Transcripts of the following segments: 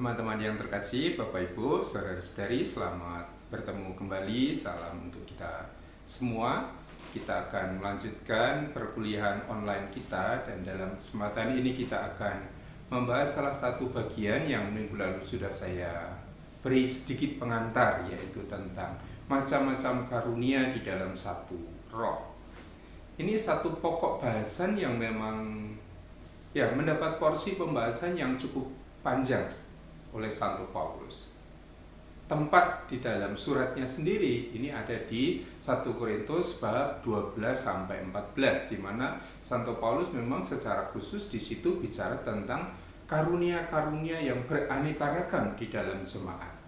Teman-teman yang terkasih, Bapak Ibu, saudara-saudari, selamat bertemu kembali. Salam untuk kita semua. Kita akan melanjutkan perkuliahan online kita, dan dalam kesempatan ini kita akan membahas salah satu bagian yang minggu lalu sudah saya beri sedikit pengantar, yaitu tentang macam-macam karunia di dalam satu roh. Ini satu pokok bahasan yang memang mendapat porsi pembahasan yang cukup panjang oleh Santo Paulus. Tempat di dalam suratnya sendiri ini ada di 1 Korintus bab 12 sampai 14, di mana Santo Paulus memang secara khusus di situ bicara tentang karunia-karunia yang beraneka ragam di dalam jemaat,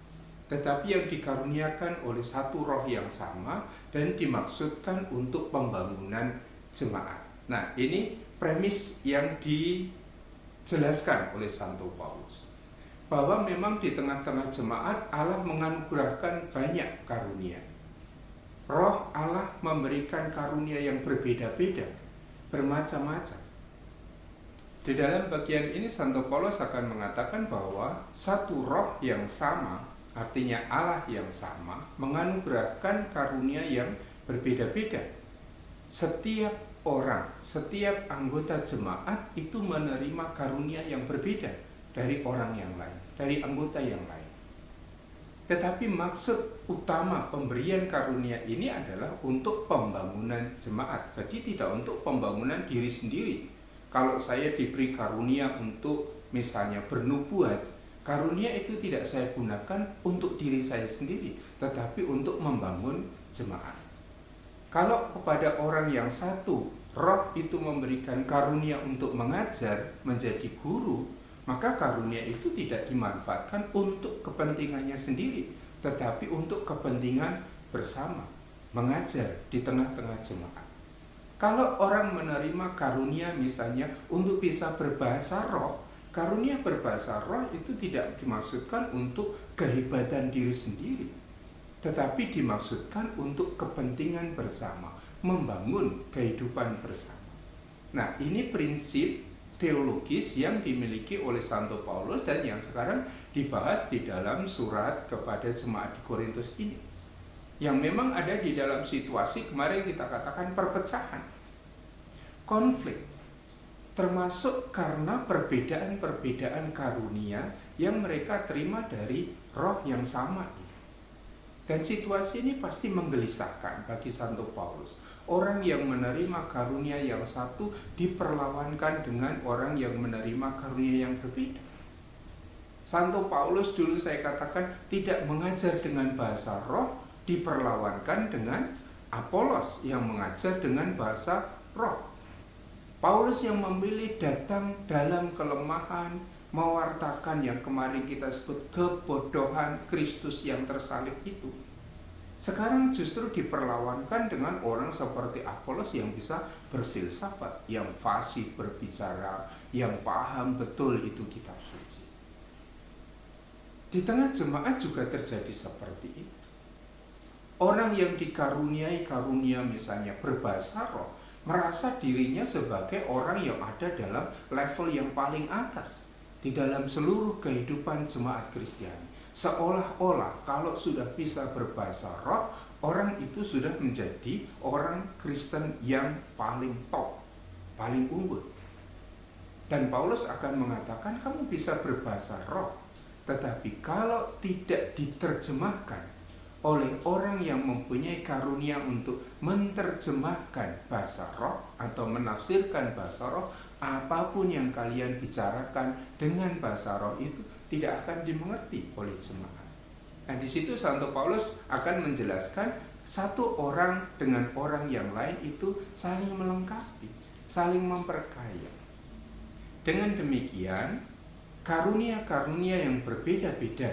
tetapi yang dikaruniakan oleh satu roh yang sama dan dimaksudkan untuk pembangunan jemaat. Nah, ini premis yang dijelaskan oleh Santo Paulus, bahwa memang di tengah-tengah jemaat Allah menganugerahkan banyak karunia. Roh Allah memberikan karunia yang berbeda-beda, bermacam-macam. Di dalam bagian ini Santo Paulus akan mengatakan bahwa satu roh yang sama, artinya Allah yang sama, menganugerahkan karunia yang berbeda-beda. Setiap orang, setiap anggota jemaat itu menerima karunia yang berbeda dari orang yang lain, dari anggota yang lain. Tetapi maksud utama pemberian karunia ini adalah untuk pembangunan jemaat. Jadi tidak untuk pembangunan diri sendiri. Kalau saya diberi karunia untuk misalnya bernubuat, karunia itu tidak saya gunakan untuk diri saya sendiri, tetapi untuk membangun jemaat. Kalau kepada orang yang satu, roh itu memberikan karunia untuk mengajar, menjadi guru, maka karunia itu tidak dimanfaatkan untuk kepentingannya sendiri, tetapi untuk kepentingan bersama, mengajar di tengah-tengah jemaat. Kalau orang menerima karunia misalnya untuk bisa berbahasa roh, karunia berbahasa roh itu tidak dimaksudkan untuk kehebatan diri sendiri, tetapi dimaksudkan untuk kepentingan bersama, membangun kehidupan bersama. Nah, ini prinsip teologis yang dimiliki oleh Santo Paulus dan yang sekarang dibahas di dalam surat kepada jemaat di Korintus ini, yang memang ada di dalam situasi kemarin kita katakan perpecahan, konflik, termasuk karena perbedaan-perbedaan karunia yang mereka terima dari roh yang sama ini. Dan situasi ini pasti menggelisahkan bagi Santo Paulus. Orang yang menerima karunia yang satu diperlawankan dengan orang yang menerima karunia yang berbeda. Santo Paulus dulu saya katakan tidak mengajar dengan bahasa roh, diperlawankan dengan Apolos yang mengajar dengan bahasa roh. Paulus yang memilih datang dalam kelemahan, mewartakan yang kemarin kita sebut kebodohan Kristus yang tersalib itu, sekarang justru diperlawankan dengan orang seperti Apolos yang bisa berfilsafat, yang fasih berbicara, yang paham betul itu kitab suci. Di tengah jemaat juga terjadi seperti itu. Orang yang dikaruniai karunia misalnya berbahasa roh, merasa dirinya sebagai orang yang ada dalam level yang paling atas di dalam seluruh kehidupan jemaat Kristiani. Seolah-olah kalau sudah bisa berbahasa roh, orang itu sudah menjadi orang Kristen yang paling top, paling unggul. Dan Paulus akan mengatakan kamu bisa berbahasa roh, tetapi kalau tidak diterjemahkan oleh orang yang mempunyai karunia untuk menerjemahkan bahasa roh atau menafsirkan bahasa roh, apapun yang kalian bicarakan dengan bahasa roh itu tidak akan dimengerti oleh jemaat. Nah, di situ Santo Paulus akan menjelaskan satu orang dengan orang yang lain itu saling melengkapi, saling memperkaya. Dengan demikian, karunia-karunia yang berbeda-beda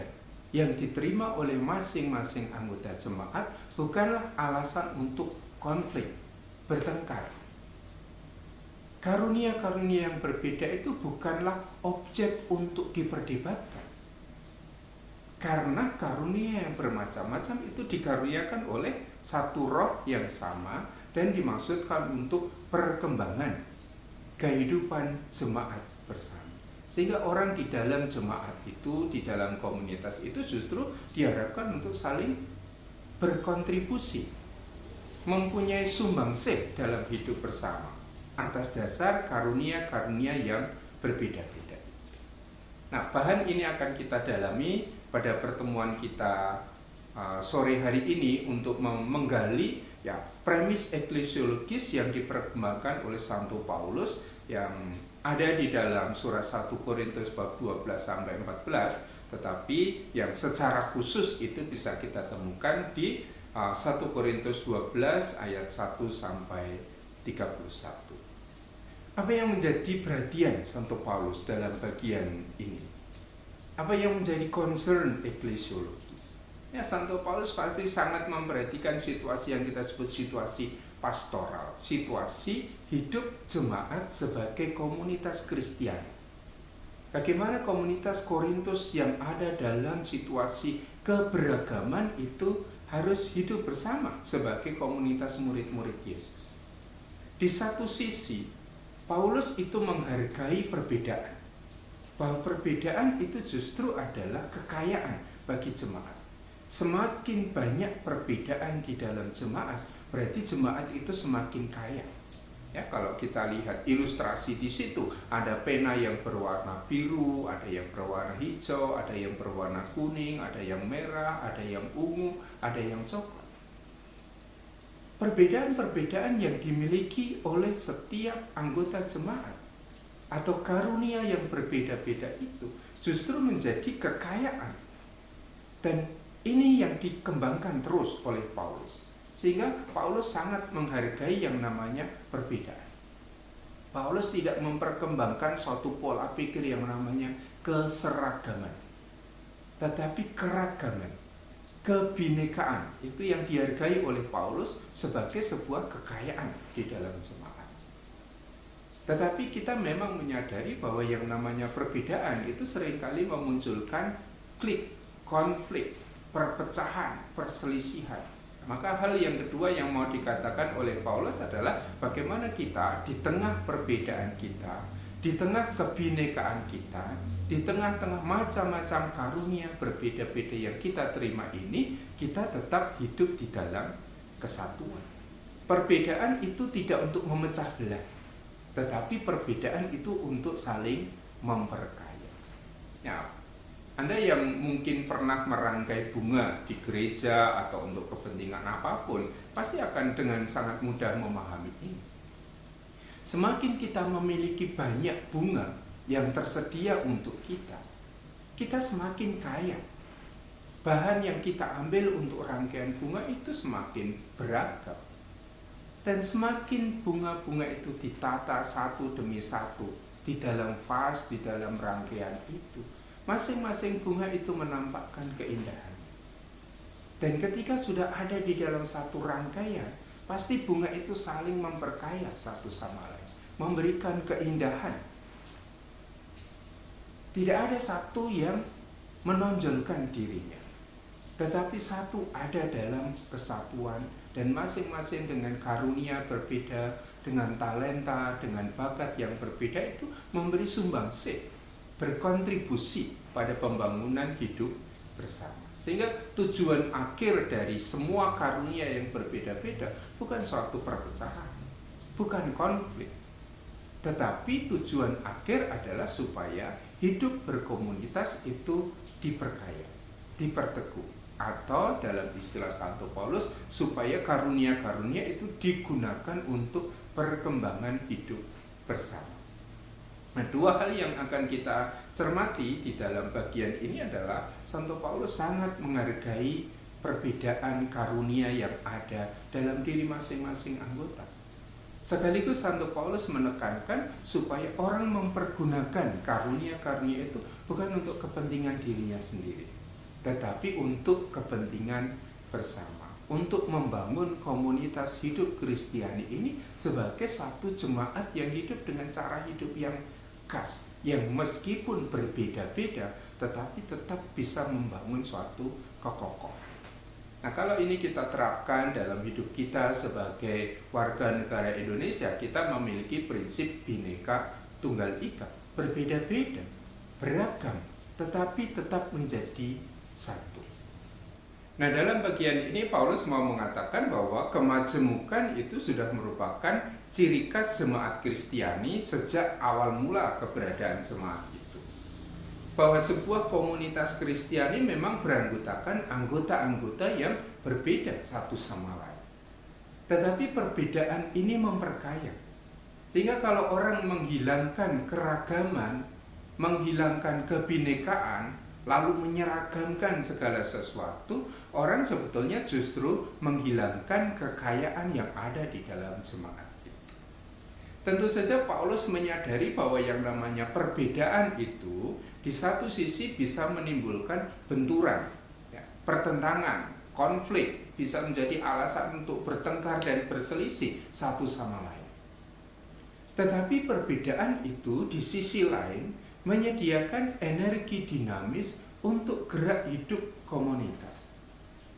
yang diterima oleh masing-masing anggota jemaat bukanlah alasan untuk konflik, bertengkar. Karunia-karunia yang berbeda itu bukanlah objek untuk diperdebatkan. Karena karunia yang bermacam-macam itu dikaruniakan oleh satu roh yang sama dan dimaksudkan untuk perkembangan kehidupan jemaat bersama. Sehingga orang di dalam jemaat itu, di dalam komunitas itu justru diharapkan untuk saling berkontribusi, mempunyai sumbangsih dalam hidup bersama atas dasar karunia-karunia yang berbeda-beda. Nah, bahan ini akan kita dalami pada pertemuan kita sore hari ini untuk menggali ya premis eklesiologis yang diperkembangkan oleh Santo Paulus yang ada di dalam surat 1 Korintus bab 12 sampai 14, tetapi yang secara khusus itu bisa kita temukan di 1 Korintus 12 ayat 1 sampai 31. Apa yang menjadi perhatian Santo Paulus dalam bagian ini? Apa yang menjadi concern eklesiologis? Ya, Santo Paulus pasti sangat memperhatikan situasi yang kita sebut situasi pastoral, situasi hidup jemaat sebagai komunitas Kristiani. Bagaimana komunitas Korintus yang ada dalam situasi keberagaman itu harus hidup bersama sebagai komunitas murid-murid Yesus. Di satu sisi, Paulus itu menghargai perbedaan, bahwa perbedaan itu justru adalah kekayaan bagi jemaat. Semakin banyak perbedaan di dalam jemaat, berarti jemaat itu semakin kaya. Ya, kalau kita lihat ilustrasi di situ, ada pena yang berwarna biru, ada yang berwarna hijau, ada yang berwarna kuning, ada yang merah, ada yang ungu, ada yang coklat. Perbedaan-perbedaan yang dimiliki oleh setiap anggota jemaat atau karunia yang berbeda-beda itu justru menjadi kekayaan. Dan ini yang dikembangkan terus oleh Paulus. Sehingga Paulus sangat menghargai yang namanya perbedaan. Paulus tidak memperkembangkan suatu pola pikir yang namanya keseragaman, tetapi keragaman, kebinekaan. Itu yang dihargai oleh Paulus sebagai sebuah kekayaan di dalam jemaat. Tetapi kita memang menyadari bahwa yang namanya perbedaan itu seringkali memunculkan konflik, perpecahan, perselisihan. Maka hal yang kedua yang mau dikatakan oleh Paulus adalah bagaimana kita di tengah perbedaan kita, di tengah kebinekaan kita, di tengah-tengah macam-macam karunia berbeda-beda yang kita terima ini, kita tetap hidup di dalam kesatuan. Perbedaan itu tidak untuk memecah belah, tetapi perbedaan itu untuk saling memperkaya. Ya, Anda yang mungkin pernah merangkai bunga di gereja atau untuk kepentingan apapun, pasti akan dengan sangat mudah memahami ini. Semakin kita memiliki banyak bunga yang tersedia untuk kita, kita semakin kaya. Bahan yang kita ambil untuk rangkaian bunga itu semakin beragam. Dan semakin bunga-bunga itu ditata satu demi satu di dalam vas, di dalam rangkaian itu, masing-masing bunga itu menampakkan keindahan. Dan ketika sudah ada di dalam satu rangkaian, pasti bunga itu saling memperkaya satu sama lain, memberikan keindahan. Tidak ada satu yang menonjolkan dirinya, tetapi satu ada dalam kesatuan, dan masing-masing dengan karunia berbeda, dengan talenta, dengan bakat yang berbeda itu memberi sumbangsih, berkontribusi pada pembangunan hidup bersama. Sehingga tujuan akhir dari semua karunia yang berbeda-beda bukan suatu perpecahan, bukan konflik, tetapi tujuan akhir adalah supaya hidup berkomunitas itu diperkaya, diperteguh, atau dalam istilah Santo Paulus, supaya karunia-karunia itu digunakan untuk perkembangan hidup bersama. Nah, dua hal yang akan kita cermati di dalam bagian ini adalah Santo Paulus sangat menghargai perbedaan karunia yang ada dalam diri masing-masing anggota. Sekaligus Santo Paulus menekankan supaya orang mempergunakan karunia-karunia itu bukan untuk kepentingan dirinya sendiri, tetapi untuk kepentingan bersama, untuk membangun komunitas hidup Kristiani ini sebagai satu jemaat yang hidup dengan cara hidup yang khas, yang meskipun berbeda-beda tetapi tetap bisa membangun suatu kekokohan. Nah, kalau ini kita terapkan dalam hidup kita sebagai warga negara Indonesia, kita memiliki prinsip Bhinneka Tunggal Ika, berbeda-beda beragam, tetapi tetap menjadi satu. Nah, dalam bagian ini Paulus mau mengatakan bahwa kemajemukan itu sudah merupakan ciri khas jemaat Kristiani sejak awal mula keberadaan jemaat itu. Bahwa sebuah komunitas Kristiani memang beranggotakan anggota-anggota yang berbeda satu sama lain. Tetapi perbedaan ini memperkaya. Sehingga kalau orang menghilangkan keragaman, menghilangkan kebinekaan, lalu menyeragamkan segala sesuatu, orang sebetulnya justru menghilangkan kekayaan yang ada di dalam jemaat itu. Tentu saja Paulus menyadari bahwa yang namanya perbedaan itu di satu sisi bisa menimbulkan benturan, ya, pertentangan, konflik, bisa menjadi alasan untuk bertengkar dan berselisih satu sama lain. Tetapi perbedaan itu di sisi lain menyediakan energi dinamis untuk gerak hidup komunitas.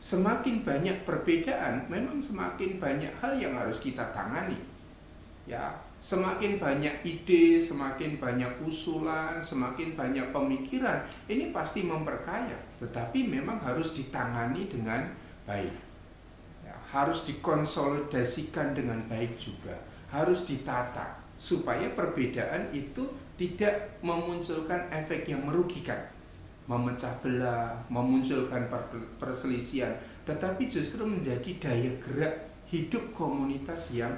Semakin banyak perbedaan, memang semakin banyak hal yang harus kita tangani. Ya, semakin banyak ide, semakin banyak usulan, semakin banyak pemikiran, ini pasti memperkaya, tetapi memang harus ditangani dengan baik. Ya, harus dikonsolidasikan dengan baik juga, harus ditata supaya perbedaan itu tidak memunculkan efek yang merugikan, memecah belah, memunculkan perselisihan, tetapi justru menjadi daya gerak hidup komunitas yang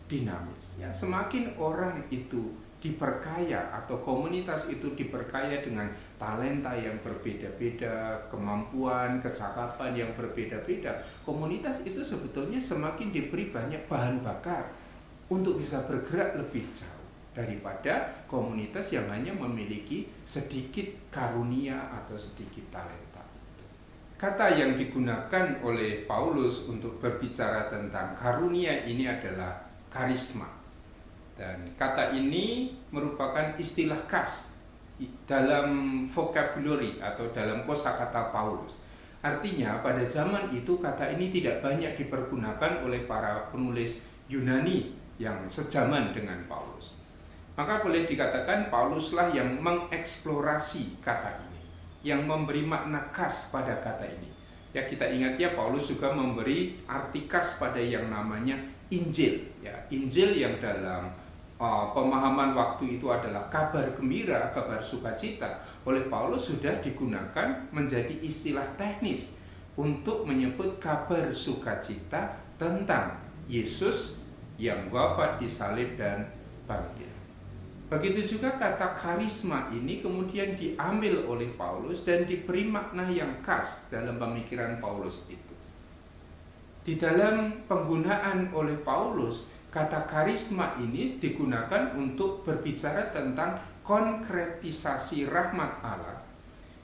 dinamis. Ya, semakin orang itu diperkaya atau komunitas itu diperkaya dengan talenta yang berbeda-beda, kemampuan, kecakapan yang berbeda-beda, komunitas itu sebetulnya semakin diberi banyak bahan bakar untuk bisa bergerak lebih jauh daripada komunitas yang hanya memiliki sedikit karunia atau sedikit talenta. Kata yang digunakan oleh Paulus untuk berbicara tentang karunia ini adalah karisma. Dan kata ini merupakan istilah khas dalam vocabulary atau dalam kosakata Paulus. Artinya pada zaman itu kata ini tidak banyak dipergunakan oleh para penulis Yunani yang sejaman dengan Paulus. Maka boleh dikatakan Pauluslah yang mengeksplorasi kata ini, yang memberi makna khas pada kata ini. Ya, kita ingat ya, Paulus juga memberi arti khas pada yang namanya Injil. Ya, Injil yang dalam pemahaman waktu itu adalah kabar gembira, kabar sukacita. Oleh Paulus sudah digunakan menjadi istilah teknis untuk menyebut kabar sukacita tentang Yesus yang wafat, disalib dan bangkit. Begitu juga kata karisma ini kemudian diambil oleh Paulus dan diberi makna yang khas dalam pemikiran Paulus itu. Di dalam penggunaan oleh Paulus, kata karisma ini digunakan untuk berbicara tentang konkretisasi rahmat Allah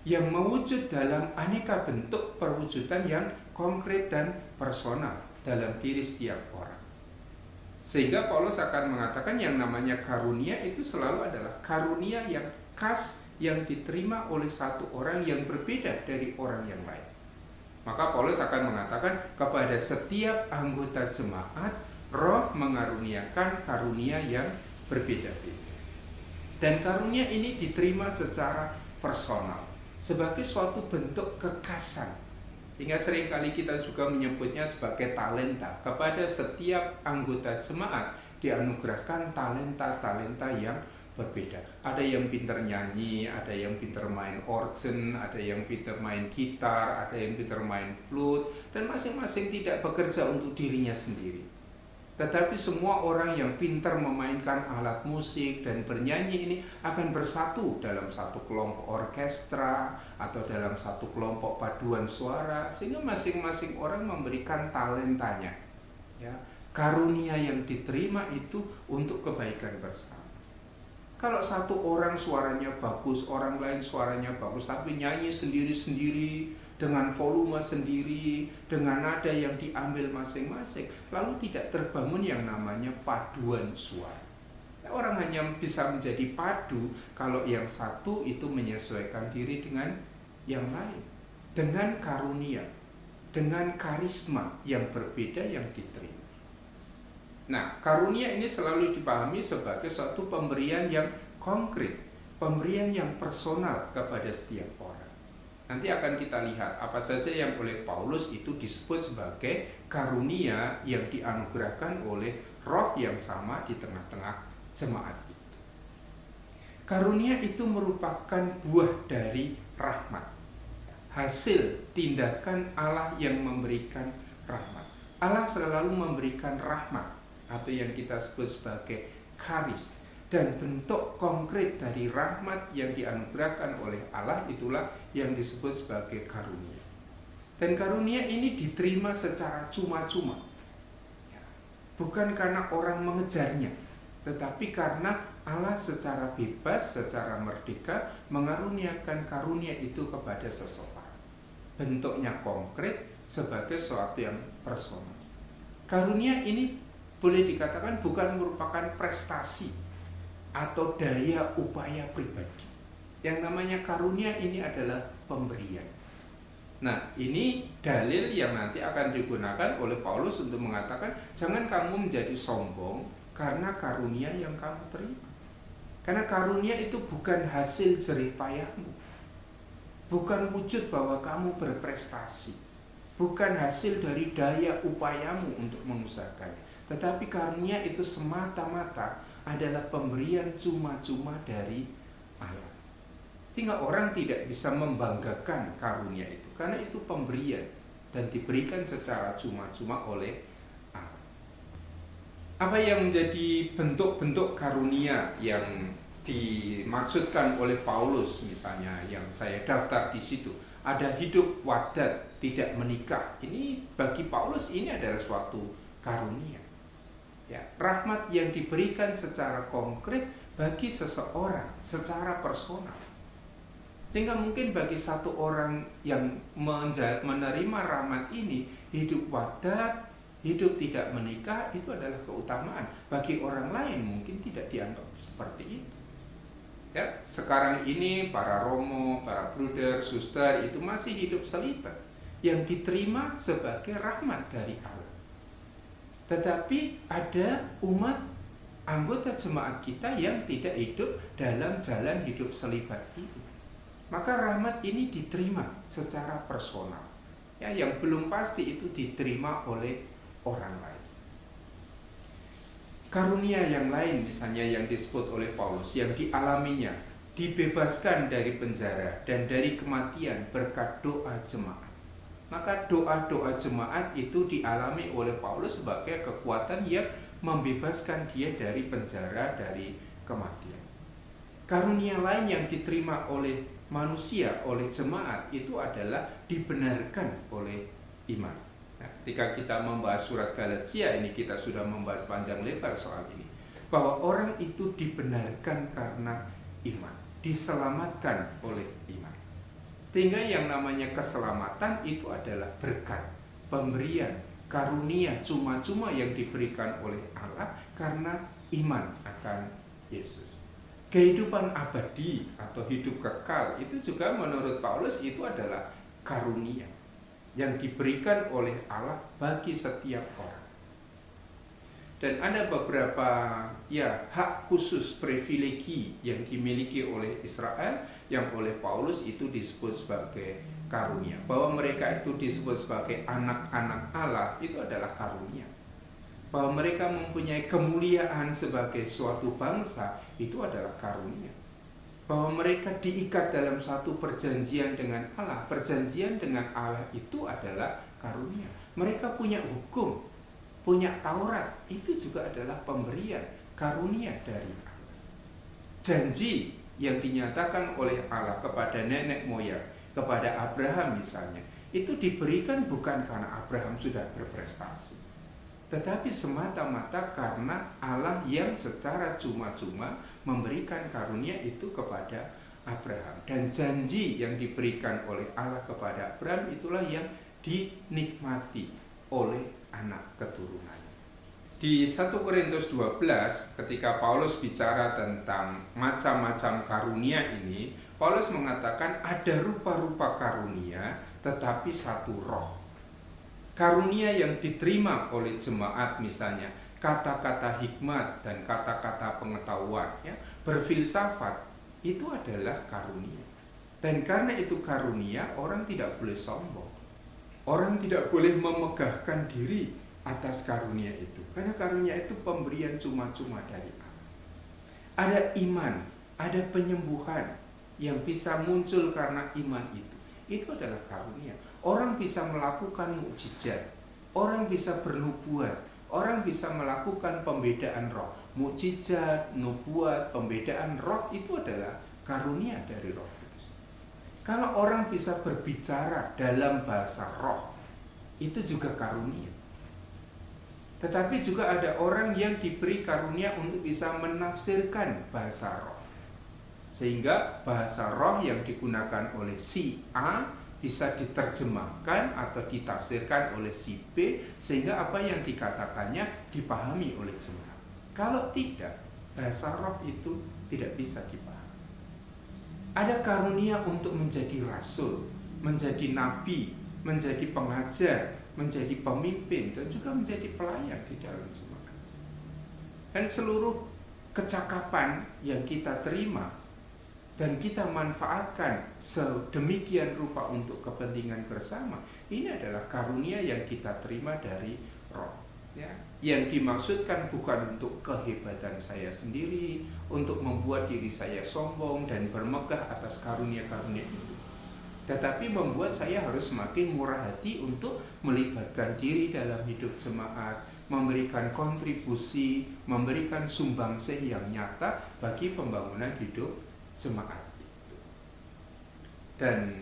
yang mewujud dalam aneka bentuk perwujudan yang konkret dan personal dalam diri setiap orang. Sehingga Paulus akan mengatakan yang namanya karunia itu selalu adalah karunia yang khas yang diterima oleh satu orang yang berbeda dari orang yang lain. Maka Paulus akan mengatakan kepada setiap anggota jemaat, Roh mengaruniakan karunia yang berbeda-beda. Dan karunia ini diterima secara personal sebagai suatu bentuk kekhasan. Sehingga seringkali kita juga menyebutnya sebagai talenta. Kepada setiap anggota jemaat dianugerahkan talenta-talenta yang berbeda. Ada yang pintar nyanyi, ada yang pintar main organ, ada yang pintar main gitar, ada yang pintar main flute, dan masing-masing tidak bekerja untuk dirinya sendiri. Tetapi semua orang yang pintar memainkan alat musik dan bernyanyi ini akan bersatu dalam satu kelompok orkestra atau dalam satu kelompok paduan suara, sehingga masing-masing orang memberikan talentanya. Ya, karunia yang diterima itu untuk kebaikan bersama. Kalau satu orang suaranya bagus, orang lain suaranya bagus, tapi nyanyi sendiri-sendiri, dengan volume sendiri, dengan nada yang diambil masing-masing, lalu tidak terbangun yang namanya paduan suara. Orang hanya bisa menjadi padu kalau yang satu itu menyesuaikan diri dengan yang lain, dengan karunia, dengan karisma yang berbeda yang diterima. Nah, karunia ini selalu dipahami sebagai suatu pemberian yang konkret, pemberian yang personal kepada setiap orang. Nanti akan kita lihat apa saja yang oleh Paulus itu disebut sebagai karunia yang dianugerahkan oleh Roh yang sama di tengah-tengah jemaat itu. Karunia itu merupakan buah dari rahmat, hasil tindakan Allah yang memberikan rahmat. Allah selalu memberikan rahmat atau yang kita sebut sebagai charis, dan bentuk konkret dari rahmat yang dianugerahkan oleh Allah itulah yang disebut sebagai karunia. Dan karunia ini diterima secara cuma-cuma, bukan karena orang mengejarnya, tetapi karena Allah secara bebas, secara merdeka mengaruniakan karunia itu kepada seseorang. Bentuknya konkret sebagai sesuatu yang personal. Karunia ini boleh dikatakan bukan merupakan prestasi atau daya upaya pribadi. Yang namanya karunia ini adalah pemberian. Nah, ini dalil yang nanti akan digunakan oleh Paulus untuk mengatakan jangan kamu menjadi sombong karena karunia yang kamu terima. Karena karunia itu bukan hasil jerih payahmu, bukan wujud bahwa kamu berprestasi, bukan hasil dari daya upayamu untuk mengusahakannya, tetapi karunia itu semata-mata adalah pemberian cuma-cuma dari Allah. Sehingga orang tidak bisa membanggakan karunia itu, karena itu pemberian dan diberikan secara cuma-cuma oleh Allah. Apa yang menjadi bentuk-bentuk karunia yang dimaksudkan oleh Paulus, misalnya yang saya daftar di situ, ada hidup wadat, tidak menikah. Ini bagi Paulus ini adalah suatu karunia. Ya, rahmat yang diberikan secara konkret bagi seseorang secara personal. Sehingga mungkin bagi satu orang yang menerima rahmat ini, hidup wadat, hidup tidak menikah itu adalah keutamaan. Bagi orang lain mungkin tidak dianggap seperti itu. Ya, sekarang ini para romo, para bruder, suster itu masih hidup selibat yang diterima sebagai rahmat dari Allah. Tetapi ada umat anggota jemaat kita yang tidak hidup dalam jalan hidup selibat ini. Maka rahmat ini diterima secara personal. Ya, yang belum pasti itu diterima oleh orang lain. Karunia yang lain misalnya yang disebut oleh Paulus, yang dialaminya, dibebaskan dari penjara dan dari kematian berkat doa jemaat. Maka doa-doa jemaat itu dialami oleh Paulus sebagai kekuatan yang membebaskan dia dari penjara, dari kematian. Karunia lain yang diterima oleh manusia, oleh jemaat itu adalah dibenarkan oleh iman. Nah, ketika kita membahas surat Galatia ini, kita sudah membahas panjang lebar soal ini, bahwa orang itu dibenarkan karena iman, diselamatkan oleh iman. Sehingga yang namanya keselamatan itu adalah berkat, pemberian, karunia cuma-cuma yang diberikan oleh Allah karena iman akan Yesus. Kehidupan abadi atau hidup kekal itu juga menurut Paulus itu adalah karunia yang diberikan oleh Allah bagi setiap orang. Dan ada beberapa hak khusus, privilegi yang dimiliki oleh Israel yang oleh Paulus itu disebut sebagai karunia. Bahwa mereka itu disebut sebagai anak-anak Allah itu adalah karunia. Bahwa mereka mempunyai kemuliaan sebagai suatu bangsa itu adalah karunia. Bahwa mereka diikat dalam satu perjanjian dengan Allah. Perjanjian dengan Allah itu adalah karunia. Mereka punya hukum, punya Taurat, itu juga adalah pemberian, karunia dari Allah. Janji yang dinyatakan oleh Allah kepada nenek moyang, kepada Abraham misalnya, itu diberikan bukan karena Abraham sudah berprestasi, tetapi semata-mata karena Allah yang secara cuma-cuma memberikan karunia itu kepada Abraham. Dan janji yang diberikan oleh Allah kepada Abraham itulah yang dinikmati oleh anak keturunannya. Di 1 Korintus 12 ketika Paulus bicara tentang macam-macam karunia ini, Paulus mengatakan ada rupa-rupa karunia tetapi satu roh. Karunia yang diterima oleh jemaat misalnya kata-kata hikmat dan kata-kata pengetahuan, berfilsafat, itu adalah karunia. Dan karena itu karunia, orang tidak boleh sombong. Orang tidak boleh memegahkan diri atas karunia itu. Karena karunia itu pemberian cuma-cuma dari Allah. Ada iman, ada penyembuhan yang bisa muncul karena iman itu. Itu adalah karunia. Orang bisa melakukan mukjizat, orang bisa bernubuat, orang bisa melakukan pembedaan roh. Mukjizat, nubuat, pembedaan roh itu adalah karunia dari Roh Kudus. Kalau orang bisa berbicara dalam bahasa roh, itu juga karunia. Tetapi juga ada orang yang diberi karunia untuk bisa menafsirkan bahasa roh, sehingga bahasa roh yang digunakan oleh si A bisa diterjemahkan atau ditafsirkan oleh si B, sehingga apa yang dikatakannya dipahami oleh jemaat. Kalau tidak, bahasa roh itu tidak bisa dipahami. Ada karunia untuk menjadi rasul, menjadi nabi, menjadi pengajar, menjadi pemimpin, dan juga menjadi pelayan di dalam jemaat. Dan seluruh kecakapan yang kita terima dan kita manfaatkan sedemikian rupa untuk kepentingan bersama, ini adalah karunia yang kita terima dari roh, ya. Yang dimaksudkan bukan untuk kehebatan saya sendiri, untuk membuat diri saya sombong dan bermegah atas karunia-karunia itu, tetapi membuat saya harus semakin murah hati untuk melibatkan diri dalam hidup jemaat, memberikan kontribusi, memberikan sumbangsih yang nyata bagi pembangunan hidup jemaat itu. Dan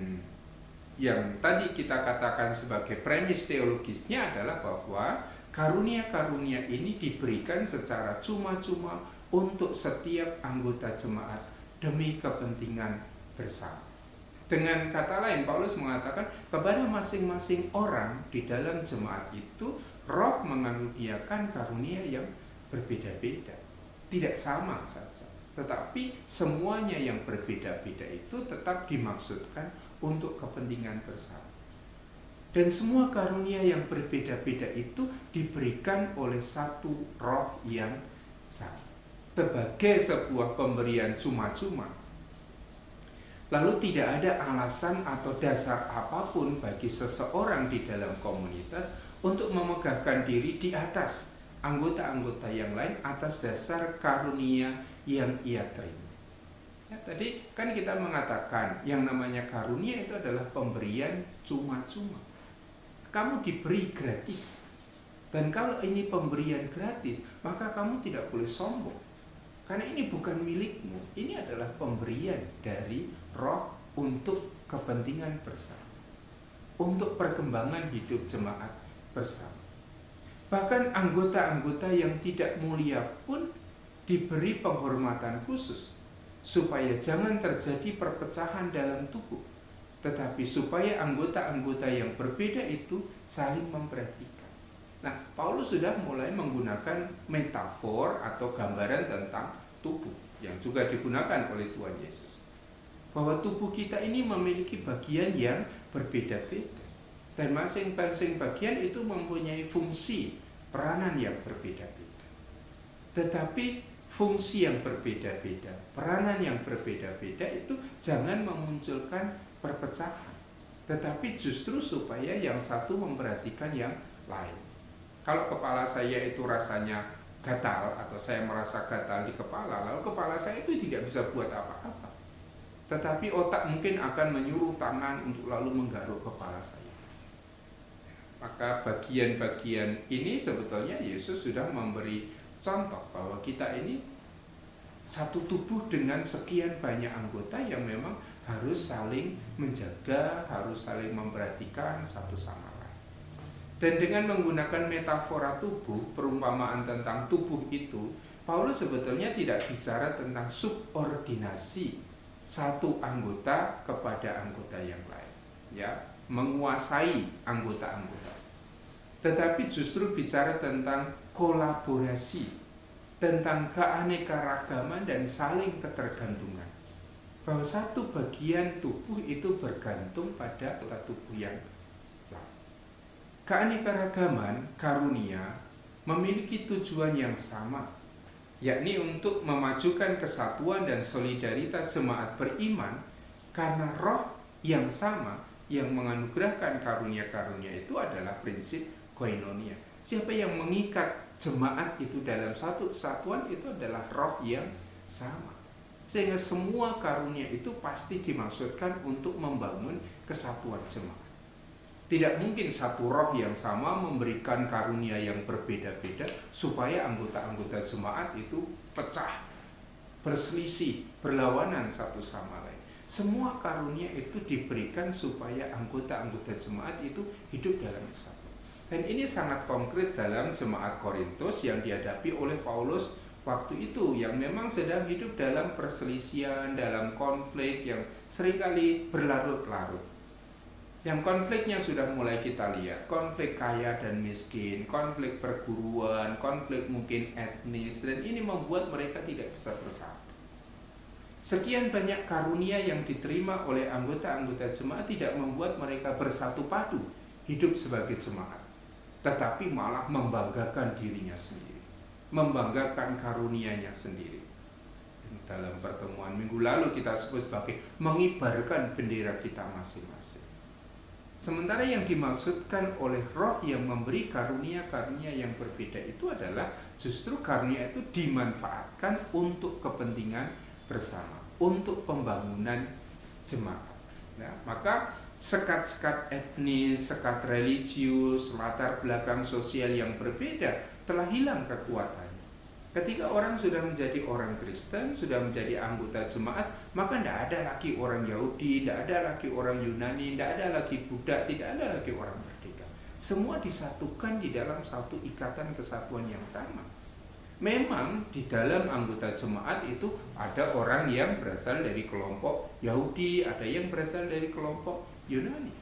yang tadi kita katakan sebagai premis teologisnya adalah bahwa karunia-karunia ini diberikan secara cuma-cuma untuk setiap anggota jemaat demi kepentingan bersama. Dengan kata lain, Paulus mengatakan kepada masing-masing orang di dalam jemaat itu, roh mengaruniakan karunia yang berbeda-beda, tidak sama saja, tetapi semuanya yang berbeda-beda itu tetap dimaksudkan untuk kepentingan bersama. Dan semua karunia yang berbeda-beda itu diberikan oleh satu roh yang sama, sebagai sebuah pemberian cuma-cuma. Lalu tidak ada alasan atau dasar apapun bagi seseorang di dalam komunitas untuk memegahkan diri di atas anggota-anggota yang lain atas dasar karunia yang ia terima. Ya, tadi kan kita mengatakan yang namanya karunia itu adalah pemberian cuma-cuma. Kamu diberi gratis. Dan kalau ini pemberian gratis, maka kamu tidak boleh sombong. Karena ini bukan milikmu, ini adalah pemberian dari roh untuk kepentingan bersama, untuk perkembangan hidup jemaat bersama. Bahkan anggota-anggota yang tidak mulia pun diberi penghormatan khusus, supaya jangan terjadi perpecahan dalam tubuh, tetapi supaya anggota-anggota yang berbeda itu saling memperhatikan. Nah, Paulus sudah mulai menggunakan metafor atau gambaran tentang tubuh yang juga digunakan oleh Tuhan Yesus, bahwa tubuh kita ini memiliki bagian yang berbeda-beda, dan masing-masing bagian itu mempunyai fungsi peranan yang berbeda-beda. Tetapi fungsi yang berbeda-beda, peranan yang berbeda-beda itu jangan memunculkan perpecahan, tetapi justru supaya yang satu memperhatikan yang lain. Kalau kepala saya itu rasanya gatal atau saya merasa gatal di kepala, lalu kepala saya itu tidak bisa buat apa-apa, tetapi otak mungkin akan menyuruh tangan untuk lalu menggaruk kepala saya. Maka bagian-bagian ini sebetulnya Yesus sudah memberi contoh bahwa kita ini satu tubuh dengan sekian banyak anggota yang memang harus saling menjaga, harus saling memperhatikan satu sama lain. Dan dengan menggunakan metafora tubuh, perumpamaan tentang tubuh itu, Paulus sebetulnya tidak bicara tentang subordinasi satu anggota kepada anggota yang lain, ya, menguasai anggota-anggota. Tetapi justru bicara tentang kolaborasi, tentang keanekaragaman dan saling ketergantungan. Bahwa satu bagian tubuh itu bergantung pada anggota tubuh yang lain. Keanekaragaman karunia memiliki tujuan yang sama, yakni untuk memajukan kesatuan dan solidaritas jemaat beriman karena roh yang sama yang menganugerahkan karunia-karunia itu adalah prinsip koinonia. Siapa yang mengikat jemaat itu dalam satu kesatuan itu adalah roh yang sama. Sehingga semua karunia itu pasti dimaksudkan untuk membangun kesatuan jemaat. Tidak mungkin satu roh yang sama memberikan karunia yang berbeda-beda supaya anggota-anggota jemaat itu pecah, berselisih, berlawanan satu sama lain. Semua karunia itu diberikan supaya anggota-anggota jemaat itu hidup dalam kesatuan. Dan ini sangat konkret dalam jemaat Korintus yang dihadapi oleh Paulus waktu itu, yang memang sedang hidup dalam perselisihan, dalam konflik yang seringkali berlarut-larut. Yang konfliknya sudah mulai kita lihat, konflik kaya dan miskin, konflik perguruan, konflik mungkin etnis, dan ini membuat mereka tidak bisa bersatu. Sekian banyak karunia yang diterima oleh anggota-anggota jemaat tidak membuat mereka bersatu padu hidup sebagai jemaat, tetapi malah membanggakan dirinya sendiri, membanggakan karunianya sendiri. Dalam pertemuan minggu lalu kita sebut sebagai mengibarkan bendera kita masing-masing. Sementara yang dimaksudkan oleh roh yang memberi karunia-karunia yang berbeda itu adalah justru karunia itu dimanfaatkan untuk kepentingan bersama, untuk pembangunan jemaat. Nah, maka sekat-sekat etnis, sekat religius, latar belakang sosial yang berbeda telah hilang kekuatannya. Ketika orang sudah menjadi orang Kristen, sudah menjadi anggota jemaat, maka tidak ada lagi orang Yahudi, tidak ada lagi orang Yunani, tidak ada lagi Buddha, tidak ada lagi orang merdeka. Semua disatukan di dalam satu ikatan kesatuan yang sama. Memang di dalam anggota jemaat itu ada orang yang berasal dari kelompok Yahudi, ada yang berasal dari kelompok Yunani.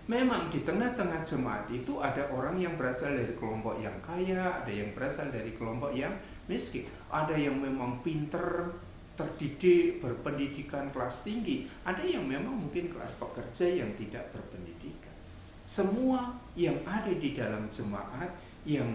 Memang di tengah-tengah jemaat itu ada orang yang berasal dari kelompok yang kaya, ada yang berasal dari kelompok yang miskin, ada yang memang pinter, terdidik, berpendidikan kelas tinggi, ada yang memang mungkin kelas pekerja yang tidak berpendidikan. Semua yang ada di dalam jemaat yang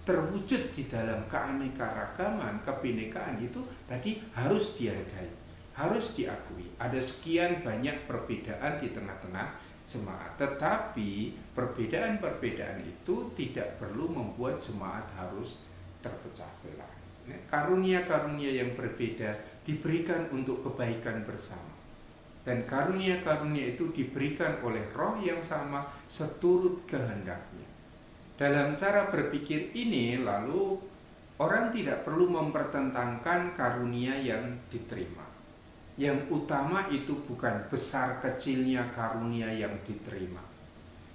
terwujud di dalam keanekaragaman, kebinekaan itu tadi harus dihargai, harus diakui. Ada sekian banyak perbedaan di tengah-tengah jemaat, tetapi perbedaan-perbedaan itu tidak perlu membuat jemaat harus terpecah belah. Karunia-karunia yang berbeda diberikan untuk kebaikan bersama, dan karunia-karunia itu diberikan oleh roh yang sama seturut kehendaknya. Dalam cara berpikir ini, lalu orang tidak perlu mempertentangkan karunia yang diterima. Yang utama itu bukan besar kecilnya karunia yang diterima.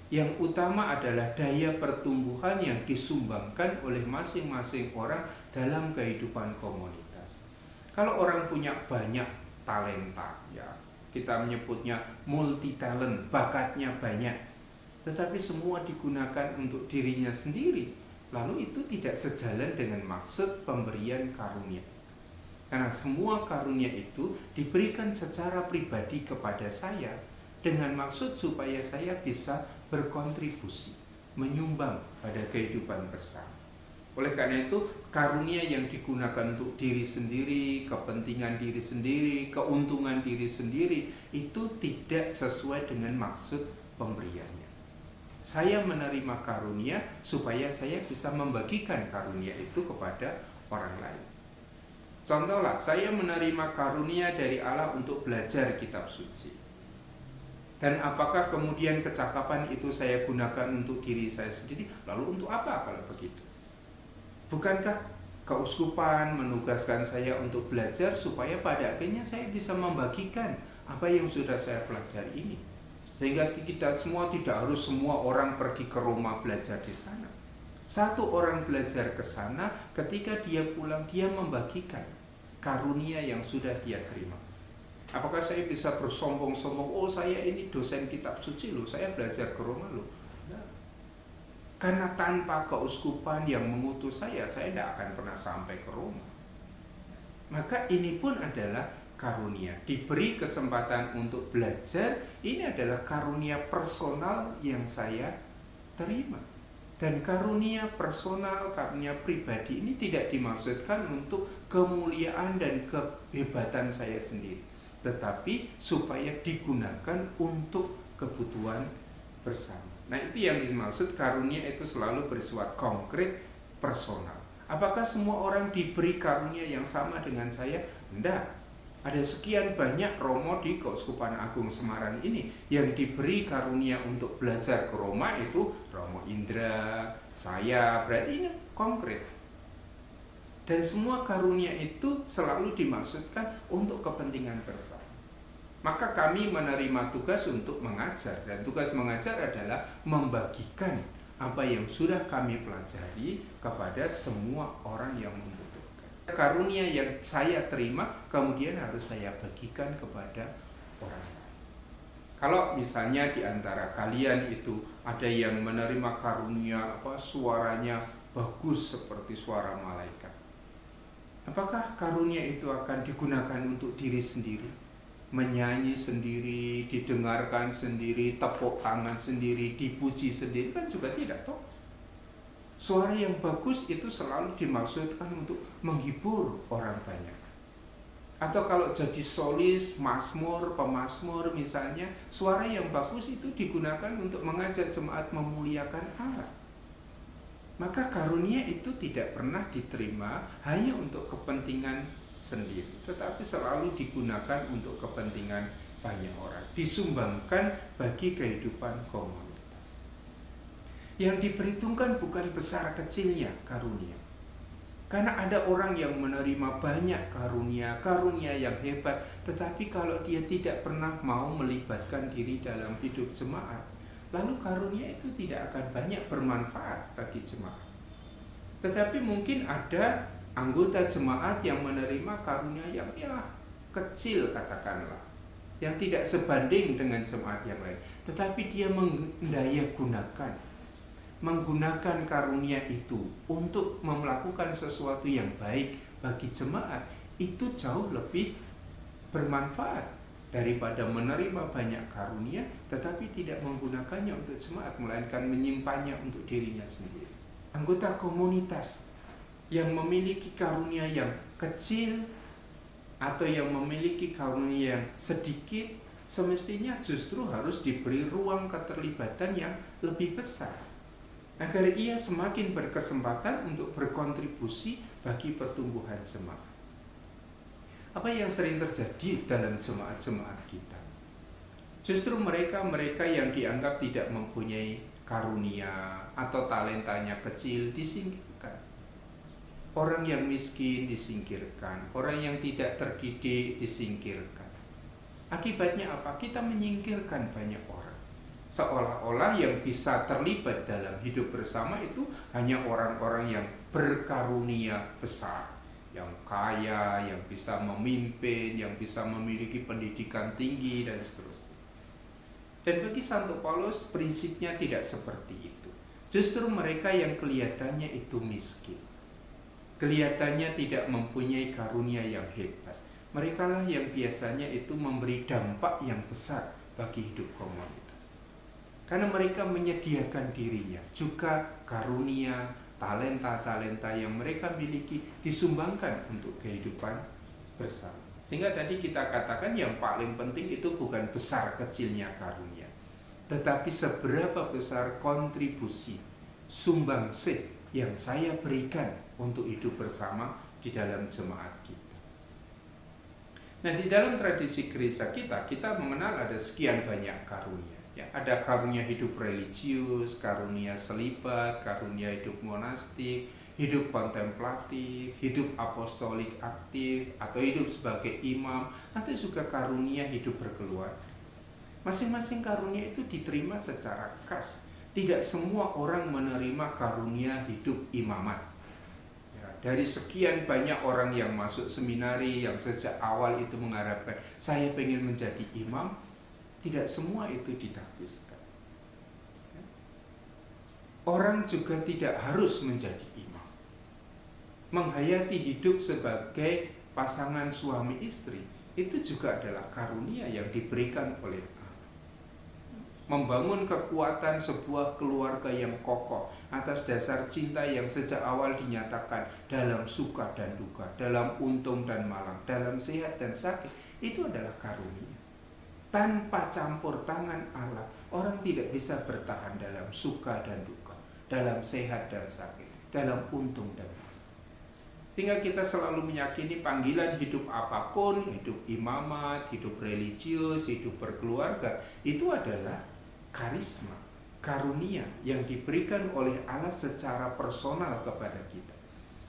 Yang utama adalah daya pertumbuhan yang disumbangkan oleh masing-masing orang dalam kehidupan komunitas. Kalau orang punya banyak talenta, ya, kita menyebutnya multi talent, bakatnya banyak, tetapi semua digunakan untuk dirinya sendiri, lalu itu tidak sejalan dengan maksud pemberian karunia. Karena semua karunia itu diberikan secara pribadi kepada saya dengan maksud supaya saya bisa berkontribusi, menyumbang pada kehidupan bersama. Oleh karena itu, karunia yang digunakan untuk diri sendiri, kepentingan diri sendiri, keuntungan diri sendiri, itu tidak sesuai dengan maksud pemberiannya. Saya menerima karunia supaya saya bisa membagikan karunia itu kepada orang lain. Contohlah, saya menerima karunia dari Allah untuk belajar kitab suci. Dan apakah kemudian kecakapan itu saya gunakan untuk diri saya sendiri? Lalu untuk apa kalau begitu? Bukankah keuskupan menugaskan saya untuk belajar supaya pada akhirnya saya bisa membagikan apa yang sudah saya pelajari ini? Sehingga kita semua tidak harus semua orang pergi ke Roma belajar di sana. Satu orang belajar ke sana, ketika dia pulang dia membagikan karunia yang sudah dia terima. Apakah saya bisa bersombong-sombong, oh saya ini dosen kitab suci loh, saya belajar ke Roma loh? Nah, karena tanpa keuskupan yang mengutus saya tidak akan pernah sampai ke Roma. Maka ini pun adalah karunia. Diberi kesempatan untuk belajar, ini adalah karunia personal yang saya terima. Dan karunia personal, karunia pribadi ini tidak dimaksudkan untuk kemuliaan dan kehebatan saya sendiri, tetapi supaya digunakan untuk kebutuhan bersama. Nah, itu yang dimaksud karunia itu selalu bersifat konkret, personal. Apakah semua orang diberi karunia yang sama dengan saya? Tidak. Ada sekian banyak romo di Keuskupan Agung Semarang ini yang diberi karunia untuk belajar ke Roma, itu Romo Indra, saya, berarti ini konkret. Dan semua karunia itu selalu dimaksudkan untuk kepentingan bersama. Maka kami menerima tugas untuk mengajar, dan tugas mengajar adalah membagikan apa yang sudah kami pelajari kepada semua orang yang membutuhkan. Karunia yang saya terima kemudian harus saya bagikan kepada orang lain. Kalau misalnya di antara kalian itu ada yang menerima karunia suaranya bagus seperti suara malaikat, apakah karunia itu akan digunakan untuk diri sendiri? Menyanyi sendiri, didengarkan sendiri, tepuk tangan sendiri, dipuji sendiri, kan juga tidak toh. Suara yang bagus itu selalu dimaksudkan untuk menghibur orang banyak. Atau kalau jadi solis, mazmur, pemazmur misalnya, suara yang bagus itu digunakan untuk mengajak jemaat memuliakan Allah. Maka karunia itu tidak pernah diterima hanya untuk kepentingan sendiri, tetapi selalu digunakan untuk kepentingan banyak orang, disumbangkan bagi kehidupan komunitas. Yang diperhitungkan bukan besar kecilnya karunia, karena ada orang yang menerima banyak karunia yang hebat, tetapi kalau dia tidak pernah mau melibatkan diri dalam hidup jemaat, lalu karunia itu tidak akan banyak bermanfaat bagi jemaat. Tetapi mungkin ada anggota jemaat yang menerima karunia yang kecil katakanlah, yang tidak sebanding dengan jemaat yang lain, tetapi dia menggunakan karunia itu untuk melakukan sesuatu yang baik bagi jemaat, itu jauh lebih bermanfaat daripada menerima banyak karunia tetapi tidak menggunakannya untuk jemaat, melainkan menyimpannya untuk dirinya sendiri. Anggota komunitas yang memiliki karunia yang kecil atau yang memiliki karunia yang sedikit, semestinya justru harus diberi ruang keterlibatan yang lebih besar, agar ia semakin berkesempatan untuk berkontribusi bagi pertumbuhan jemaat. Apa yang sering terjadi dalam jemaat-jemaat kita? Justru mereka yang dianggap tidak mempunyai karunia atau talentanya kecil disingkirkan. Orang yang miskin disingkirkan, orang yang tidak terdidik disingkirkan. Akibatnya apa? Kita menyingkirkan banyak orang. Seolah-olah yang bisa terlibat dalam hidup bersama itu hanya orang-orang yang berkarunia besar, yang kaya, yang bisa memimpin, yang bisa memiliki pendidikan tinggi, dan seterusnya. Dan bagi Santo Paulus prinsipnya tidak seperti itu. Justru mereka yang kelihatannya itu miskin, kelihatannya tidak mempunyai karunia yang hebat, merekalah yang biasanya itu memberi dampak yang besar bagi hidup komunitas. Karena mereka menyediakan dirinya, juga karunia, talenta-talenta yang mereka miliki disumbangkan untuk kehidupan bersama. Sehingga tadi kita katakan yang paling penting itu bukan besar kecilnya karunia, tetapi seberapa besar kontribusi, sumbangsih yang saya berikan untuk hidup bersama di dalam jemaat kita. Nah, di dalam tradisi gereja kita mengenal ada sekian banyak karunia. Ya, ada karunia hidup religius, karunia selibat, karunia hidup monastik, hidup kontemplatif, hidup apostolik aktif, atau hidup sebagai imam, atau juga karunia hidup berkeluarga. Masing-masing karunia itu diterima secara khas. Tidak semua orang menerima karunia hidup imamat. Ya, dari sekian banyak orang yang masuk seminari, yang sejak awal itu mengharapkan saya pengen menjadi imam, tidak semua itu ditahbiskan. Orang juga tidak harus menjadi imam. Menghayati hidup sebagai pasangan suami istri itu juga adalah karunia yang diberikan oleh Allah. membangun kekuatan sebuah keluarga yang kokoh atas dasar cinta yang sejak awal dinyatakan dalam suka dan duka, dalam untung dan malang, dalam sehat dan sakit. Itu adalah karunia. Tanpa campur tangan Allah, orang tidak bisa bertahan dalam suka dan duka, dalam sehat dan sakit, dalam untung dan malang. Tinggal kita selalu meyakini panggilan hidup apapun, hidup imamat, hidup religius, hidup berkeluarga, itu adalah karisma, karunia yang diberikan oleh Allah secara personal kepada kita.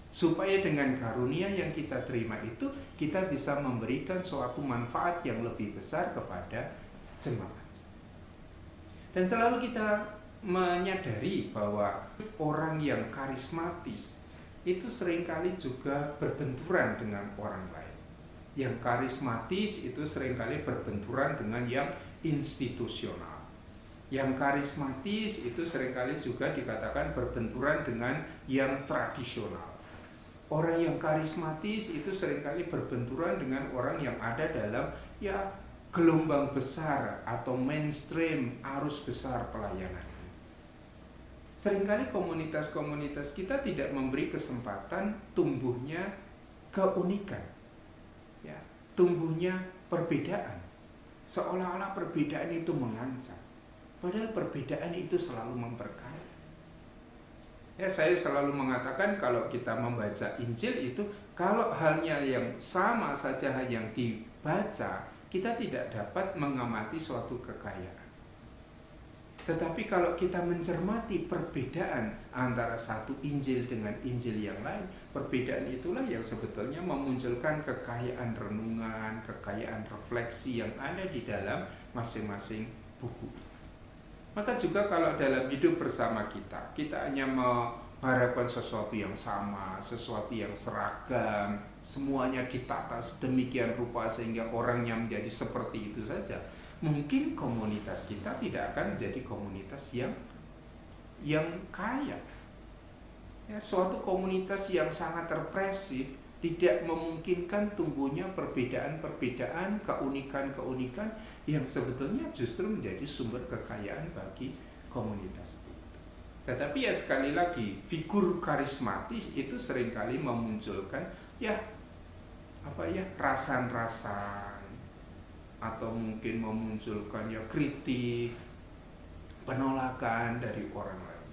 Supaya dengan karunia yang kita terima itu, kita bisa memberikan suatu manfaat yang lebih besar kepada jemaat. Dan selalu kita menyadari bahwa orang yang karismatis itu seringkali juga berbenturan dengan orang lain. Yang karismatis itu seringkali berbenturan dengan yang institusional. Yang karismatis itu seringkali juga dikatakan berbenturan dengan yang tradisional. Orang yang karismatis itu seringkali berbenturan dengan orang yang ada dalam gelombang besar atau mainstream arus besar pelayanan. Seringkali komunitas-komunitas kita tidak memberi kesempatan tumbuhnya keunikan, tumbuhnya perbedaan. Seolah-olah perbedaan itu mengancam, padahal perbedaan itu selalu memberkati. Saya selalu mengatakan kalau kita membaca Injil itu, kalau halnya yang sama saja yang dibaca, kita tidak dapat mengamati suatu kekayaan. Tetapi kalau kita mencermati perbedaan antara satu Injil dengan Injil yang lain, perbedaan itulah yang sebetulnya memunculkan kekayaan renungan, kekayaan refleksi yang ada di dalam masing-masing buku. Maka juga kalau dalam hidup bersama kita hanya mengharapkan sesuatu yang sama, sesuatu yang seragam, semuanya ditata sedemikian rupa sehingga orangnya menjadi seperti itu saja. Mungkin komunitas kita tidak akan menjadi komunitas yang kaya. Suatu komunitas yang sangat represif tidak memungkinkan tumbuhnya perbedaan-perbedaan, keunikan-keunikan yang sebetulnya justru menjadi sumber kekayaan bagi komunitas itu. Tetapi sekali lagi, figur karismatis itu seringkali memunculkan rasan-rasan, atau mungkin memunculkan kritik, penolakan dari orang lain.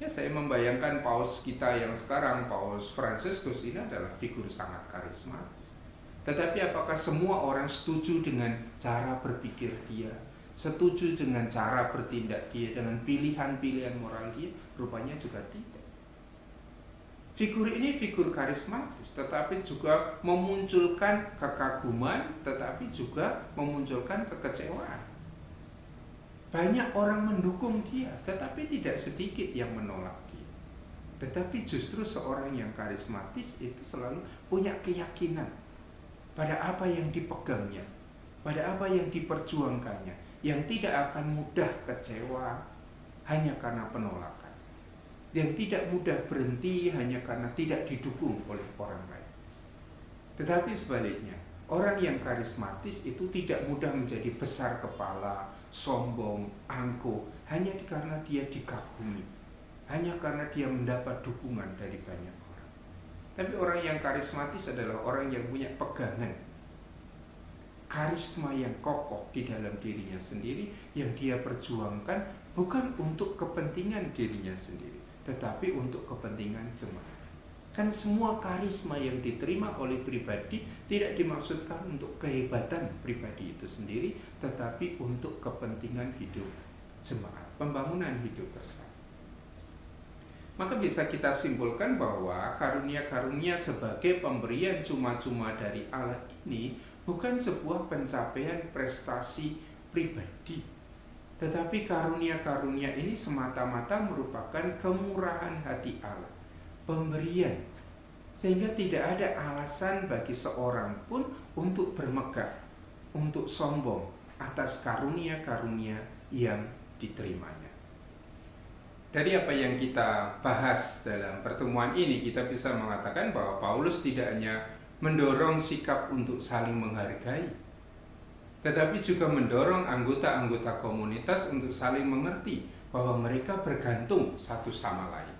Saya membayangkan paus kita yang sekarang, Paus Fransiskus, ini adalah figur sangat karismatis. Tetapi apakah semua orang setuju dengan cara berpikir dia, setuju dengan cara bertindak dia, dengan pilihan-pilihan moral dia? Rupanya juga tidak. Figur ini figur karismatis, tetapi juga memunculkan kekaguman, tetapi juga memunculkan kekecewaan. Banyak orang mendukung dia, tetapi tidak sedikit yang menolak dia. Tetapi justru seorang yang karismatis itu selalu punya keyakinan pada apa yang dipegangnya, pada apa yang diperjuangkannya, yang tidak akan mudah kecewa hanya karena penolakan, yang tidak mudah berhenti hanya karena tidak didukung oleh orang lain. Tetapi sebaliknya, orang yang karismatis itu tidak mudah menjadi besar kepala, sombong, angkuh, hanya karena dia dikagumi, hanya karena dia mendapat dukungan dari banyak orang. Tapi orang yang karismatis adalah orang yang punya pegangan, karisma yang kokoh di dalam dirinya sendiri, yang dia perjuangkan bukan untuk kepentingan dirinya sendiri, tetapi untuk kepentingan jemaat. Kan semua karisma yang diterima oleh pribadi tidak dimaksudkan untuk kehebatan pribadi itu sendiri, tetapi untuk kepentingan hidup jemaat, pembangunan hidup bersama. Maka bisa kita simpulkan bahwa karunia-karunia sebagai pemberian cuma-cuma dari Allah ini bukan sebuah pencapaian prestasi pribadi, tetapi karunia-karunia ini semata-mata merupakan kemurahan hati Allah, pemberian, sehingga tidak ada alasan bagi seorang pun untuk bermegah, untuk sombong atas karunia-karunia yang diterimanya. Dari apa yang kita bahas dalam pertemuan ini, kita bisa mengatakan bahwa Paulus tidak hanya mendorong sikap untuk saling menghargai, tetapi juga mendorong anggota-anggota komunitas untuk saling mengerti bahwa mereka bergantung satu sama lain.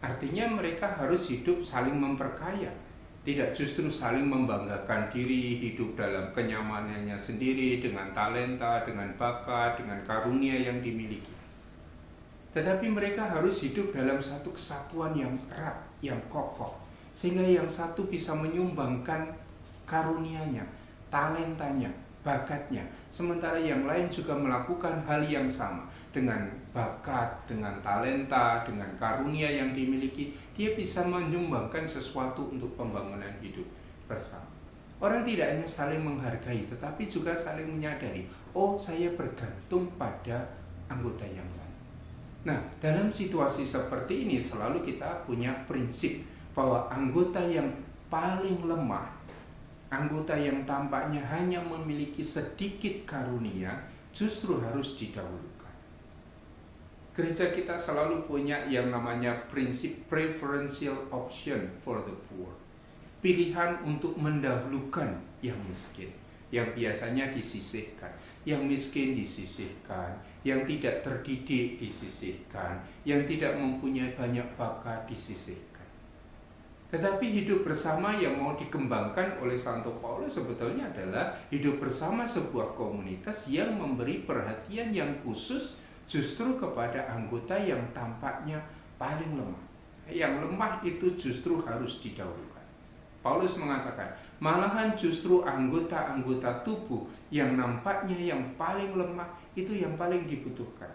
Artinya mereka harus hidup saling memperkaya, tidak justru saling membanggakan diri, hidup dalam kenyamanannya sendiri dengan talenta, dengan bakat, dengan karunia yang dimiliki. Tetapi mereka harus hidup dalam satu kesatuan yang erat, yang kokoh, sehingga yang satu bisa menyumbangkan karunianya, talentanya, bakatnya, sementara yang lain juga melakukan hal yang sama. Dengan bakat, dengan talenta, dengan karunia yang dimiliki, dia bisa menyumbangkan sesuatu untuk pembangunan hidup bersama. Orang tidak hanya saling menghargai, tetapi juga saling menyadari, oh saya bergantung pada anggota yang lain. Nah, dalam situasi seperti ini selalu kita punya prinsip bahwa anggota yang paling lemah, anggota yang tampaknya hanya memiliki sedikit karunia, justru harus didahulukan. Gereja kita selalu punya yang namanya prinsip preferential option for the poor. Pilihan untuk mendahulukan yang miskin, yang biasanya disisihkan. Yang miskin disisihkan, yang tidak terdidik disisihkan, yang tidak mempunyai banyak bakat disisihkan. Tetapi hidup bersama yang mau dikembangkan oleh Santo Paulus sebetulnya adalah hidup bersama sebuah komunitas yang memberi perhatian yang khusus justru kepada anggota yang tampaknya paling lemah. Yang lemah itu justru harus didahulukan. Paulus mengatakan, malahan justru anggota-anggota tubuh yang nampaknya yang paling lemah itu yang paling dibutuhkan.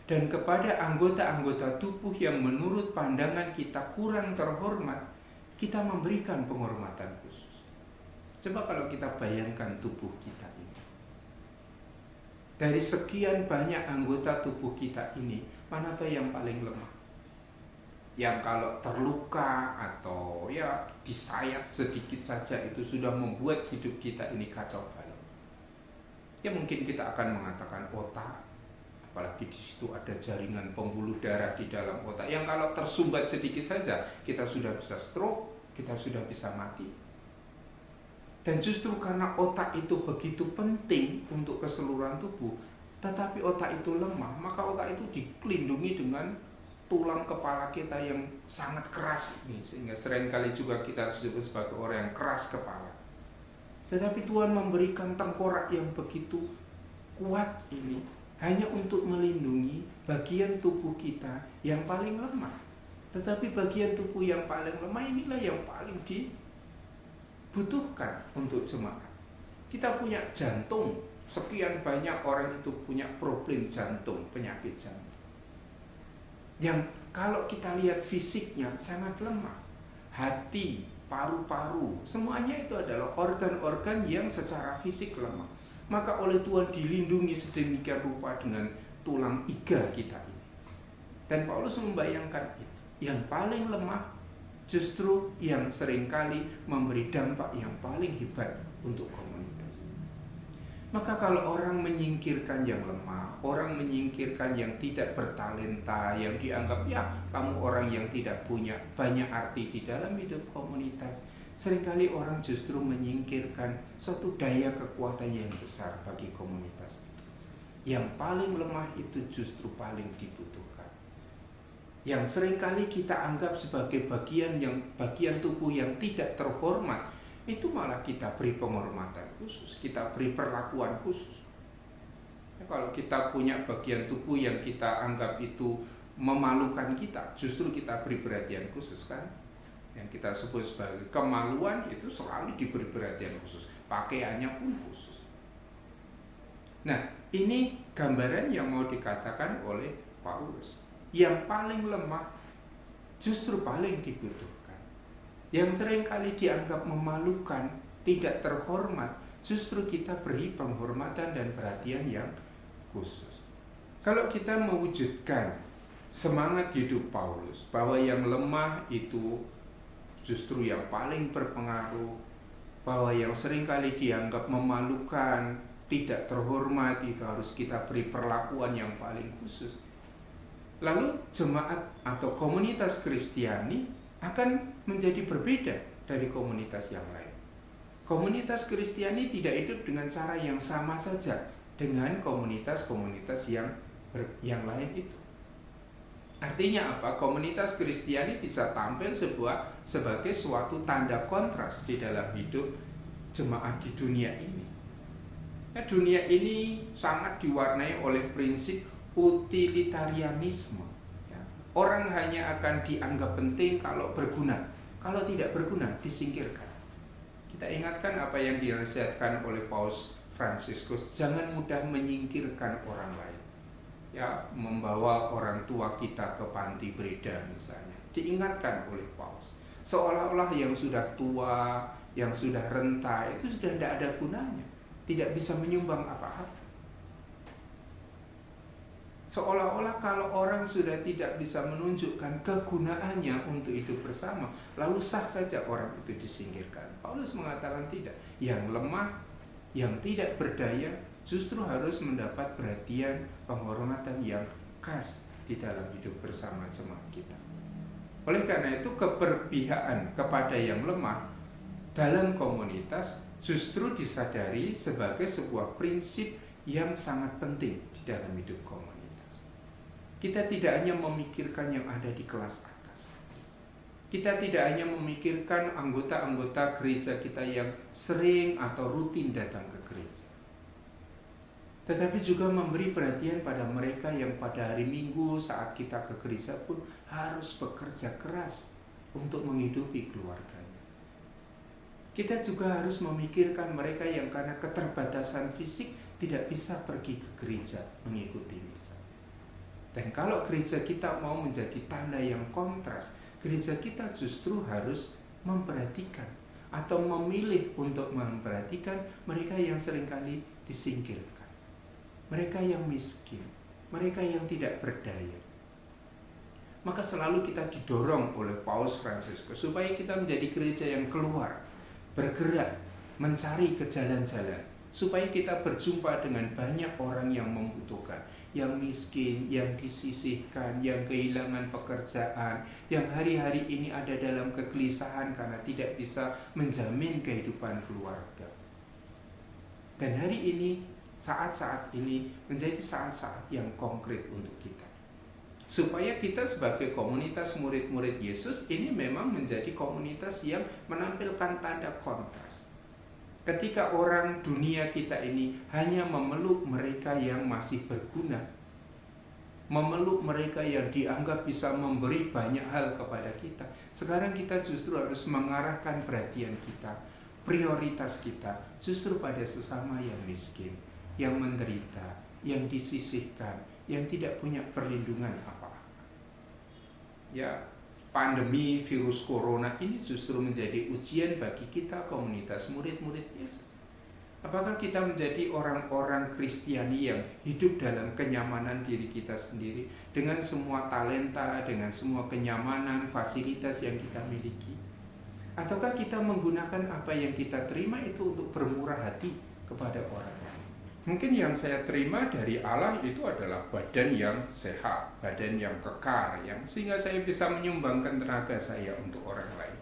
Dan kepada anggota-anggota tubuh yang menurut pandangan kita kurang terhormat, kita memberikan penghormatan khusus. Coba kalau kita bayangkan tubuh kita ini. Dari sekian banyak anggota tubuh kita ini, manakah yang paling lemah? Yang kalau terluka atau ya disayat sedikit saja itu sudah membuat hidup kita ini kacau balau. Ya mungkin kita akan mengatakan otak, apalagi di situ ada jaringan pembuluh darah di dalam otak yang kalau tersumbat sedikit saja kita sudah bisa stroke, kita sudah bisa mati. Dan justru karena otak itu begitu penting untuk keseluruhan tubuh, tetapi otak itu lemah, maka otak itu dilindungi dengan tulang kepala kita yang sangat keras ini, sehingga seringkali juga kita disebut sebagai orang yang keras kepala. Tetapi Tuhan memberikan tengkorak yang begitu kuat ini hanya untuk melindungi bagian tubuh kita yang paling lemah. Tetapi bagian tubuh yang paling lemah inilah yang paling dibutuhkan untuk jemaat. Kita punya jantung, sekian banyak orang itu punya problem jantung, penyakit jantung, yang kalau kita lihat fisiknya sangat lemah. Hati, paru-paru, semuanya itu adalah organ-organ yang secara fisik lemah. Maka oleh Tuhan dilindungi sedemikian rupa dengan tulang iga kita ini. Dan Paulus membayangkan itu, yang paling lemah justru yang seringkali memberi dampak yang paling hebat untuk komunitas. Maka kalau orang menyingkirkan yang lemah, orang menyingkirkan yang tidak bertalenta, yang dianggap ya kamu orang yang tidak punya banyak arti di dalam hidup komunitas, seringkali orang justru menyingkirkan suatu daya kekuatan yang besar bagi komunitas. Yang paling lemah itu justru paling dibutuhkan. Yang seringkali kita anggap sebagai bagian tubuh yang tidak terhormat, itu malah kita beri penghormatan khusus, kita beri perlakuan khusus. Ya, kalau kita punya bagian tubuh yang kita anggap itu memalukan kita, justru kita beri perhatian khusus kan. Yang kita sebut sebagai kemaluan itu selalu diberi perhatian khusus, pakaiannya pun khusus. Nah, ini gambaran yang mau dikatakan oleh Paulus. Yang paling lemah justru paling dibutuhkan. Yang seringkali dianggap memalukan, tidak terhormat, justru kita beri penghormatan dan perhatian yang khusus. Kalau kita mewujudkan semangat hidup Paulus, bahwa yang lemah itu justru yang paling berpengaruh, bahwa yang seringkali dianggap memalukan, tidak terhormat, itu harus kita beri perlakuan yang paling khusus. Lalu jemaat atau komunitas Kristiani akan menjadi berbeda dari komunitas yang lain. Komunitas Kristiani tidak hidup dengan cara yang sama saja dengan komunitas-komunitas yang lain itu. Artinya apa? Komunitas Kristiani bisa tampil sebagai suatu tanda kontras di dalam hidup jemaat di dunia ini. Dunia ini sangat diwarnai oleh prinsip utilitarianisme. Orang hanya akan dianggap penting kalau berguna, kalau tidak berguna disingkirkan. Kita ingatkan apa yang dinasihatkan oleh Paus Fransiskus, jangan mudah menyingkirkan orang lain. Membawa orang tua kita ke panti Breda misalnya, diingatkan oleh Paus. Seolah-olah yang sudah tua, yang sudah renta itu sudah tidak ada gunanya, tidak bisa menyumbang apa-apa. Seolah-olah kalau orang sudah tidak bisa menunjukkan kegunaannya untuk hidup bersama, lalu sah saja orang itu disingkirkan. Paulus mengatakan tidak. Yang lemah, yang tidak berdaya, justru harus mendapat perhatian, penghormatan yang khas di dalam hidup bersama jemaat kita. Oleh karena itu, keberpihakan kepada yang lemah dalam komunitas justru disadari sebagai sebuah prinsip yang sangat penting di dalam hidup komunitas. Kita tidak hanya memikirkan yang ada di kelas atas. Kita tidak hanya memikirkan anggota-anggota gereja kita yang sering atau rutin datang ke gereja, tetapi juga memberi perhatian pada mereka yang pada hari Minggu saat kita ke gereja pun harus bekerja keras untuk menghidupi keluarganya. Kita juga harus memikirkan mereka yang karena keterbatasan fisik tidak bisa pergi ke gereja mengikuti misa. Dan kalau gereja kita mau menjadi tanda yang kontras, gereja kita justru harus memperhatikan atau memilih untuk memperhatikan mereka yang seringkali disingkirkan, mereka yang miskin, mereka yang tidak berdaya. Maka selalu kita didorong oleh Paus Fransiskus supaya kita menjadi gereja yang keluar, bergerak, mencari ke jalan-jalan, supaya kita berjumpa dengan banyak orang yang membutuhkan, yang miskin, yang disisihkan, yang kehilangan pekerjaan, yang hari-hari ini ada dalam kegelisahan karena tidak bisa menjamin kehidupan keluarga. Dan hari ini, saat-saat ini menjadi saat-saat yang konkret untuk kita, supaya kita sebagai komunitas murid-murid Yesus ini memang menjadi komunitas yang menampilkan tanda kontras. Ketika orang dunia kita ini hanya memeluk mereka yang masih berguna, memeluk mereka yang dianggap bisa memberi banyak hal kepada kita, sekarang kita justru harus mengarahkan perhatian kita, prioritas kita justru pada sesama yang miskin, yang menderita, yang disisihkan, yang tidak punya perlindungan apa-apa. Pandemi virus corona ini justru menjadi ujian bagi kita komunitas murid-murid Yesus. Apakah kita menjadi orang-orang Kristiani yang hidup dalam kenyamanan diri kita sendiri, dengan semua talenta, dengan semua kenyamanan, fasilitas yang kita miliki? Ataukah kita menggunakan apa yang kita terima itu untuk bermurah hati kepada orang lain? Mungkin yang saya terima dari Allah itu adalah badan yang sehat, badan yang kekar, sehingga saya bisa menyumbangkan tenaga saya untuk orang lain.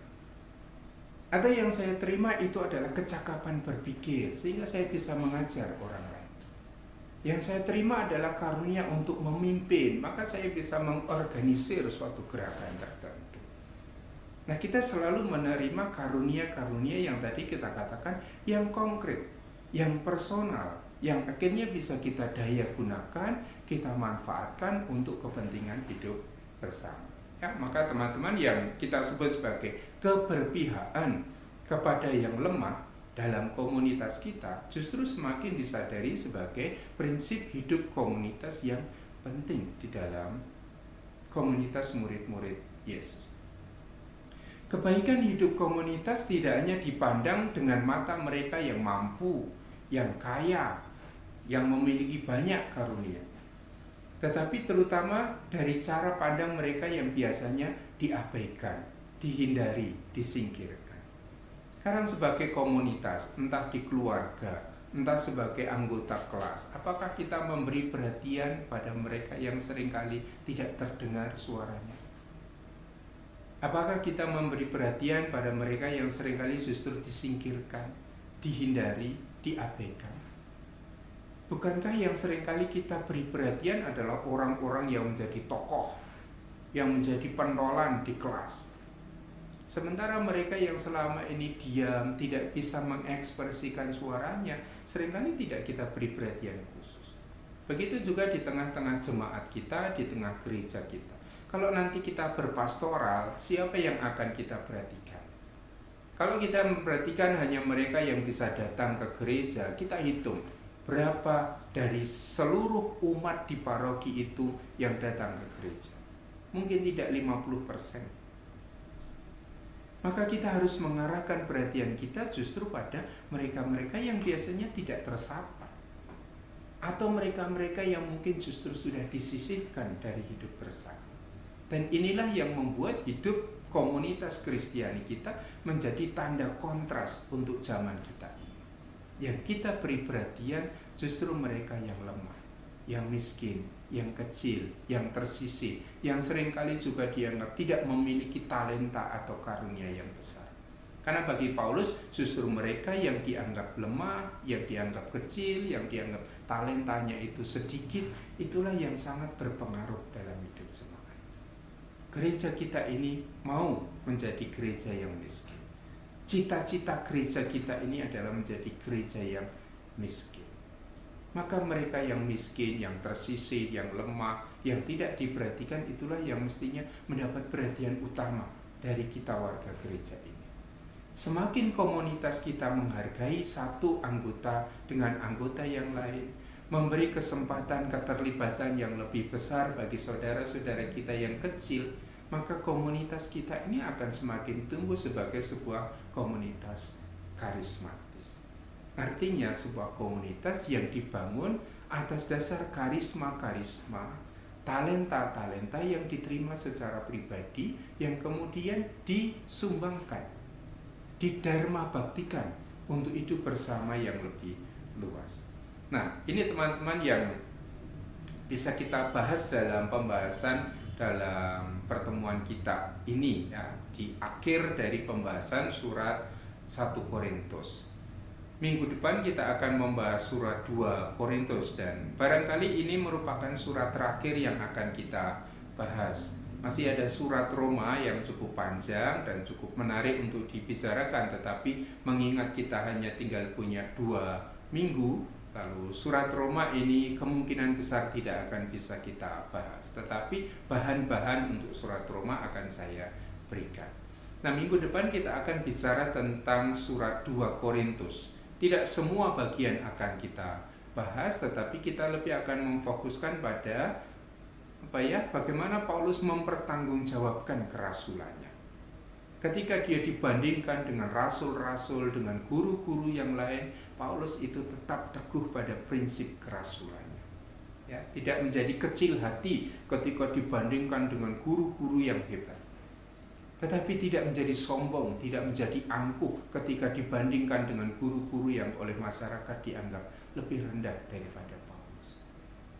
Atau yang saya terima itu adalah kecakapan berpikir, sehingga saya bisa mengajar orang lain. Yang saya terima adalah karunia untuk memimpin, maka saya bisa mengorganisir suatu gerakan tertentu. Nah, kita selalu menerima karunia-karunia yang tadi kita katakan yang konkret, yang personal, yang akhirnya bisa kita daya gunakan, kita manfaatkan untuk kepentingan hidup bersama. Maka teman-teman, yang kita sebut sebagai keberpihakan kepada yang lemah dalam komunitas kita justru semakin disadari sebagai prinsip hidup komunitas yang penting di dalam komunitas murid-murid Yesus. Kebaikan hidup komunitas tidak hanya dipandang dengan mata mereka yang mampu, yang kaya, yang memiliki banyak karunia, tetapi terutama dari cara pandang mereka yang biasanya diabaikan, dihindari, disingkirkan. Sekarang sebagai komunitas, entah di keluarga, entah sebagai anggota kelas, apakah kita memberi perhatian pada mereka yang seringkali tidak terdengar suaranya? Apakah kita memberi perhatian pada mereka yang seringkali justru disingkirkan, dihindari, diabaikan? Bukankah yang seringkali kita beri perhatian adalah orang-orang yang menjadi tokoh, yang menjadi pentolan di kelas? Sementara mereka yang selama ini diam, tidak bisa mengekspresikan suaranya, seringkali tidak kita beri perhatian khusus. Begitu juga di tengah-tengah jemaat kita, di tengah gereja kita. Kalau nanti kita berpastoral, siapa yang akan kita perhatikan? Kalau kita memperhatikan hanya mereka yang bisa datang ke gereja, kita hitung berapa dari seluruh umat di paroki itu yang datang ke gereja. Mungkin tidak 50%. Maka kita harus mengarahkan perhatian kita justru pada mereka-mereka yang biasanya tidak tersapa, atau mereka-mereka yang mungkin justru sudah disisihkan dari hidup bersama. Dan inilah yang membuat hidup komunitas Kristiani kita menjadi tanda kontras untuk zaman kita ini. Yang kita beri perhatian justru mereka yang lemah, yang miskin, yang kecil, yang tersisih, yang seringkali juga dianggap tidak memiliki talenta atau karunia yang besar. Karena bagi Paulus justru mereka yang dianggap lemah, yang dianggap kecil, yang dianggap talentanya itu sedikit, itulah yang sangat berpengaruh dalam hidup jemaat. Gereja kita ini mau menjadi gereja yang miskin. Cita-cita gereja kita ini adalah menjadi gereja yang miskin. Maka mereka yang miskin, yang tersisih, yang lemah, yang tidak diperhatikan, itulah yang mestinya mendapat perhatian utama dari kita warga gereja ini. Semakin komunitas kita menghargai satu anggota dengan anggota yang lain, memberi kesempatan keterlibatan yang lebih besar bagi saudara-saudara kita yang kecil, maka komunitas kita ini akan semakin tumbuh sebagai sebuah komunitas karismatis. Artinya sebuah komunitas yang dibangun atas dasar karisma-karisma, talenta-talenta yang diterima secara pribadi, yang kemudian disumbangkan, didharma baktikan untuk hidup bersama yang lebih luas. Nah, ini teman-teman yang bisa kita bahas dalam pembahasan dalam pertemuan kita ini ya, di akhir dari pembahasan surat 1 Korintus. Minggu depan kita akan membahas surat 2 Korintus, dan barangkali ini merupakan surat terakhir yang akan kita bahas. Masih ada surat Roma yang cukup panjang dan cukup menarik untuk dibicarakan, tetapi mengingat kita hanya tinggal punya 2 minggu, lalu surat Roma ini kemungkinan besar tidak akan bisa kita bahas, tetapi bahan-bahan untuk surat Roma akan saya berikan. Nah, minggu depan kita akan bicara tentang surat 2 Korintus. Tidak semua bagian akan kita bahas, tetapi kita lebih akan memfokuskan pada bagaimana Paulus mempertanggungjawabkan kerasulannya. Ketika dia dibandingkan dengan rasul-rasul, dengan guru-guru yang lain, Paulus itu tetap teguh pada prinsip kerasulannya. Ya, tidak menjadi kecil hati ketika dibandingkan dengan guru-guru yang hebat. Tetapi tidak menjadi sombong, tidak menjadi angkuh ketika dibandingkan dengan guru-guru yang oleh masyarakat dianggap lebih rendah daripada Paulus.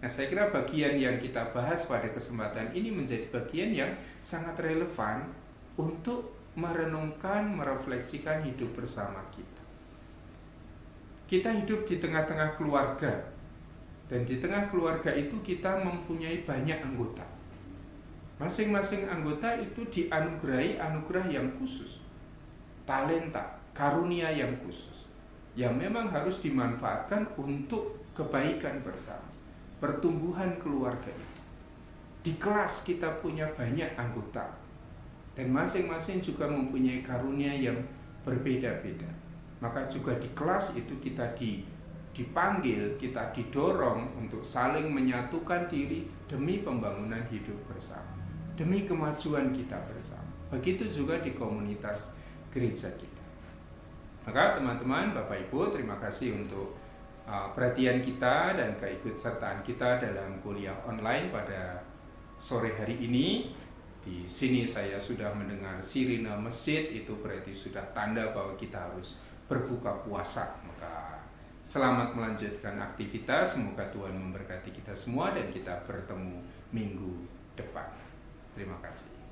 Nah, saya kira bagian yang kita bahas pada kesempatan ini menjadi bagian yang sangat relevan untuk merenungkan, merefleksikan hidup bersama kita. Kita hidup di tengah-tengah keluarga, dan di tengah keluarga itu kita mempunyai banyak anggota. Masing-masing anggota itu dianugerahi anugerah yang khusus, talenta, karunia yang khusus, yang memang harus dimanfaatkan untuk kebaikan bersama, pertumbuhan keluarga itu. Di kelas kita punya banyak anggota, dan masing-masing juga mempunyai karunia yang berbeda-beda. Maka juga di kelas itu kita dipanggil, kita didorong untuk saling menyatukan diri demi pembangunan hidup bersama, demi kemajuan kita bersama. Begitu juga di komunitas gereja kita. Maka teman-teman, Bapak Ibu, terima kasih untuk perhatian kita dan keikutsertaan kita dalam kuliah online pada sore hari ini. Di sini saya sudah mendengar sirine masjid, itu berarti sudah tanda bahwa kita harus berbuka puasa. Maka selamat melanjutkan aktivitas, semoga Tuhan memberkati kita semua dan kita bertemu minggu depan. Terima kasih.